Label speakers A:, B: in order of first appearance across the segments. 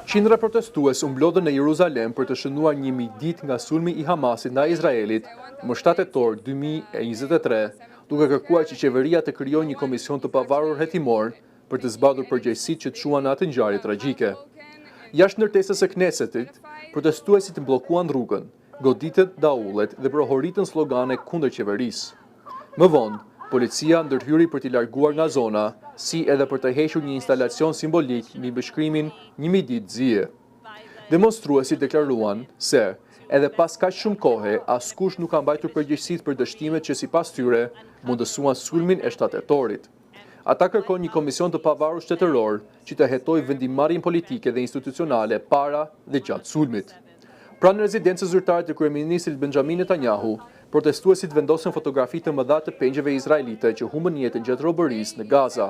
A: Qindra protestues u mblodhen në Jeruzalem për të shënuar 1000 ditë nga sulmi i Hamasit ndaj Izraelit më 7 tetor 2023, duke kërkuar që qeveria të krijojë një komision të pavarur hetimor për të zbardhur përgjegjësitë që çuan në atë ngjarje tragjike. Jashtë ndërtesës së Knesetit, protestuesit bllokuan rrugën, goditën daullet dhe prohoritën slogane kundër qeverisë. Më vonë, policia ndërhyri për t'i larguar nga zona, si edhe për të hequr një instalacion simbolik mbi bashkërimin 1000 ditë zije. Demonstruesit deklaruan se, edhe pas kaq shumë kohe, askush nuk ka mbajtur përgjegjësitë për dështimet që sipas tyre mundësuan sulmin e 7 tetorit. Ata kërkojnë një komision të pavarur shtetëror që të hetojë vendimarrjen politike dhe institucionale para dhe gjatë sulmit. Pranë rezidencës zyrtare të kryeministrit Benjamin Netanyahu, protestuesit vendosën fotografi të mëdha të pengjeve izraelite që humbën jetën gjatë robërisë në Gaza.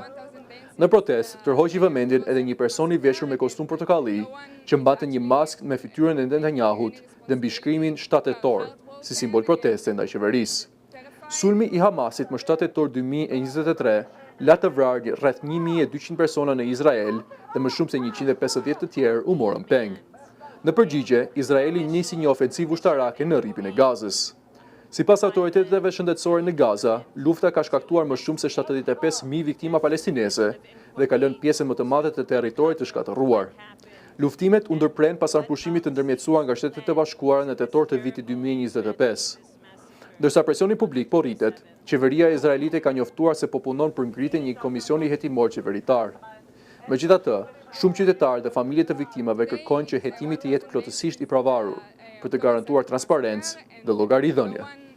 A: Në protestë, tërhoqi vëmendjen edhe një person i veshur me kostum portokalli, që mbante një maskë me fytyrën e Netanyahut dhe mbishkrimin 7 tetor, si simbol proteste ndaj qeverisë. Sulmi i Hamasit më 7 tetor 2023 la të vrarë rreth 1200 persona në Izrael dhe më shumë se 150 të tjerë u morën peng. Në përgjigje, Izraeli nisi një ofensivë ushtarake në rripin e Gazës. Sipas autoriteteve shëndetësore në Gaza, lufta ka shkaktuar më shumë se 75.000 viktima palestinese dhe ka lënë pjesën më të madhe të territorit të shkatërruar. Luftimet u ndërpren pas pushimit të ndërmjetësuar nga Shtetet e Bashkuara në tetor të vitit 2025. Ndërsa presioni publik po rritet, qeveria izraelite ka njoftuar se po punon për ngritjen një komisioni hetimor qeveritar. Megjithatë, shumë qytetarë dhe familje të viktimave kërkojnë që hetimi të jetë plotësisht i pavarur, për të garantuar transparencë dhe llogaridhënie.